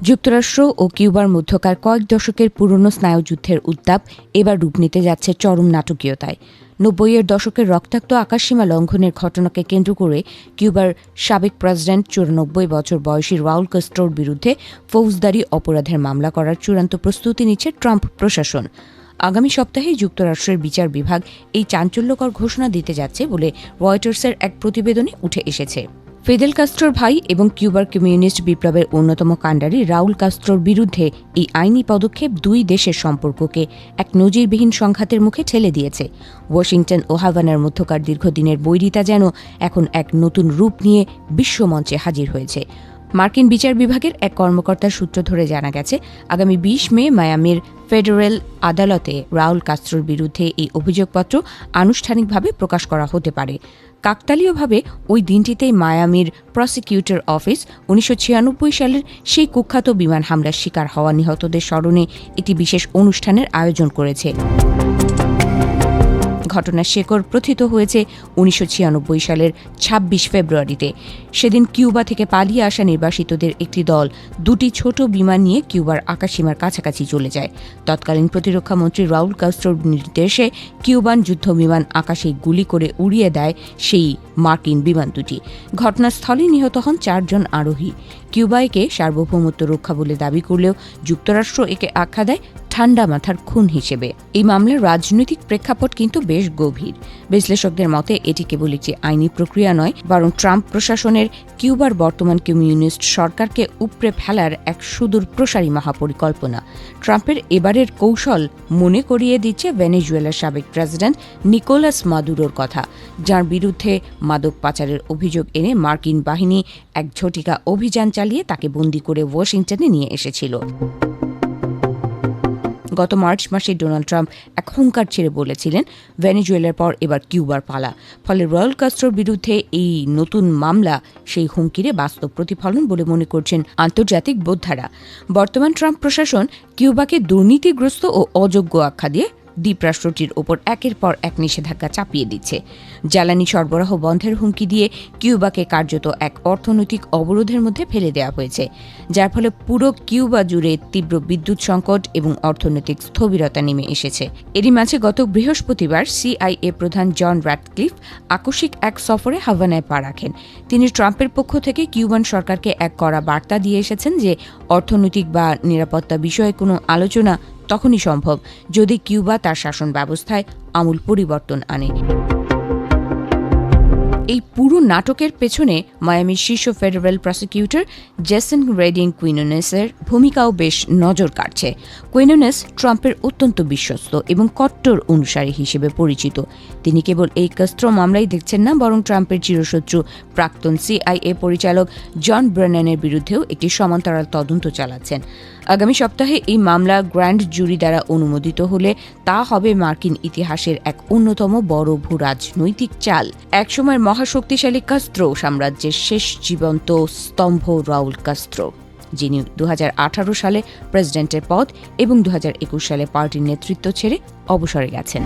যুক্তরাষ্ট্র ও কিউবার মধ্যকার কয়েক দশকের পুরনো স্নায়ুযুদ্ধের উত্তাপ এবার রূপ নিতে যাচ্ছে চরম নাটকীয়তায়। ৯০-এর দশকের রক্তাক্ত আকাশসীমা লঙ্ঘনের ঘটনাকে কেন্দ্র করে কিউবার সাবেক প্রেসিডেন্ট ৯৪ বছর বয়সী রাউল কাস্ট্রোর বিরুদ্ধে ফৌজদারি অপরাধের মামলা করার চূড়ান্ত প্রস্তুতি নিচ্ছে ট্রাম্প প্রশাসন। আগামী সপ্তাহে যুক্তরাষ্ট্রের বিচার বিভাগ এই চাঞ্চল্যকর ঘোষণা দিতে যাচ্ছে বলে রয়টার্সের এক প্রতিবেদনে উঠে এসেছে। ফিদেল কাস্ট্রোর ভাই এবং কিউবার কমিউনিস্ট বিপ্লবের অন্যতম কাণ্ডারি রাউল কাস্ট্রোর বিরুদ্ধে এই আইনি পদক্ষেপ দুই দেশের সম্পর্ককে এক নজিরবিহীন সংঘাতের মুখে ঠেলে দিয়েছে। ওয়াশিংটন ও হাভানার মধ্যকার দীর্ঘদিনের বৈরিতা যেন এখন এক নতুন রূপ নিয়ে বিশ্বমঞ্চে হাজির হয়েছে। মার্কিন বিচার বিভাগের এক কর্মকর্তার সূত্র ধরে জানা গেছে, আগামী ২০ মে মায়ামির ফেডারেল আদালতে রাউল কাস্ট্রোর বিরুদ্ধে এই অভিযোগপত্র আনুষ্ঠানিকভাবে প্রকাশ করা হতে পারে। কাকতালীয়ভাবে ওই দিনটিতেই মায়ামির প্রসিকিউটর অফিস ১৯৯৬ সালের সেই কুখ্যাত বিমান হামলার শিকার হওয়া নিহতদের স্মরণে একটি বিশেষ অনুষ্ঠানের আয়োজন করেছে। ঘটনার শেকড় প্রথিত হয়েছে ১৯৯৬ সালের ২৬ ফেব্রুয়ারিতে। সেদিন কিউবা থেকে পালিয়ে আসা নির্বাসিতদের একটি দল দুটি ছোট বিমান নিয়ে কিউবার আকাশসীমার কাছাকাছি চলে যায়। তৎকালীন প্রতিরক্ষামন্ত্রী রাউল কাস্ট্রোর নির্দেশে কিউবান যুদ্ধবিমান আকাশে গুলি করে উড়িয়ে দেয় সেই মার্কিন বিমান দুটি। ঘটনাস্থলে নিহত হন ৪ জন আরোহী। কিউবা একে সার্বভৌমত্ব রক্ষা বলে দাবি করলেও যুক্তরাষ্ট্র একে আখ্যা দেয় ঠান্ডা মাথার খুন হিসেবে। এই মামলার রাজনৈতিক প্রেক্ষাপট কিন্তু বেশ গভীর। বিশ্লেষকদের মতে এটি কেবল একটি আইনি প্রক্রিয়া নয়, বরং ট্রাম্প প্রশাসনের কিউবার বর্তমান কমিউনিস্ট সরকারকে উপড়ে ফেলার এক সুদূর প্রসারী মহাপরিকল্পনা। ট্রাম্পের এবারের কৌশল মনে করিয়ে দিচ্ছে ভেনেজুয়েলার সাবেক প্রেসিডেন্ট নিকোলাস মাদুরোর কথা, যার বিরুদ্ধে মাদক পাচারের অভিযোগ এনে মার্কিন বাহিনী এক ঝটিকা অভিযান চালিয়ে তাকে বন্দী করে ওয়াশিংটনে নিয়ে এসেছিল। গত মার্চ মাসে ডোনাল্ড ট্রাম্প এক হুঙ্কার ছেড়ে বলেছিলেন, ভেনেজুয়েলার পর এবার কিউবার পালা। ফলে রাউল কাস্ট্রোর বিরুদ্ধে এই নতুন মামলা সেই হুমকিরে বাস্তব প্রতিফলন বলে মনে করছেন আন্তর্জাতিক বোদ্ধারা। বর্তমান ট্রাম্প প্রশাসন কিউবাকে দুর্নীতিগ্রস্ত ও অযোগ্য আখ্যা দিয়ে দ্বীপরাষ্ট্রটির ওপর একের পর এক নিষেধাজ্ঞা চাপিয়ে দিচ্ছে। জ্বালানি সরবরাহ বন্ধের হুমকি দিয়ে কিউবাকে কার্যত এক অর্থনৈতিক অবরোধের মধ্যে ফেলে দেওয়া হয়েছে, যার ফলে পুরো কিউবা জুড়ে তীব্র বিদ্যুৎ সংকট এবং অর্থনৈতিক স্থবিরতা নেমে এসেছে। এরই মাঝে গত বৃহস্পতিবার সিআইএ প্রধান জন রাটক্লিফ আকস্মিক এক সফরে হাভানায় পা রাখেন। তিনি ট্রাম্পের পক্ষ থেকে কিউবান সরকারকে এক কড়া বার্তা দিয়ে এসেছেন যে অর্থনৈতিক বা নিরাপত্তা বিষয়ে কোনো আলোচনা তখনই সম্ভব যদি কিউবা তার শাসন ব্যবস্থায় আমূল পরিবর্তন আনে। এই পুরো নাটকের পেছনে মায়ামির শীর্ষ ফেডারেল প্রসিকিউটর জেসন রেডিং কুইনোনেসের ভূমিকাও বেশ নজর কাটছে। কুইনোনেস ট্রাম্পের অত্যন্ত বিশ্বস্ত এবং কট্টর অনুসারী হিসেবে পরিচিত। তিনি কেবল এই কাস্ট্রো মামলাই দেখছেন না, বরং ট্রাম্পের চিরশত্রু প্রাক্তন সিআইএ পরিচালক জন ব্রেনানের বিরুদ্ধেও একটি সমান্তরাল তদন্ত চালাচ্ছেন। আগামী সপ্তাহে এই মামলা গ্র্যান্ড জুরি দ্বারা অনুমোদিত হলে তা হবে মার্কিন ইতিহাসের এক অন্যতম বড় ভূ রাজনৈতিক চাল। একসময় মহাশক্তিশালী কাস্ট্রো সাম্রাজ্যের শেষ জীবন্ত স্তম্ভ রাউল কাস্ট্রো, যিনি ২০১৮ সালে প্রেসিডেন্টের পদ এবং ২০২১ সালে পার্টির নেতৃত্ব ছেড়ে অবসরে গেছেন।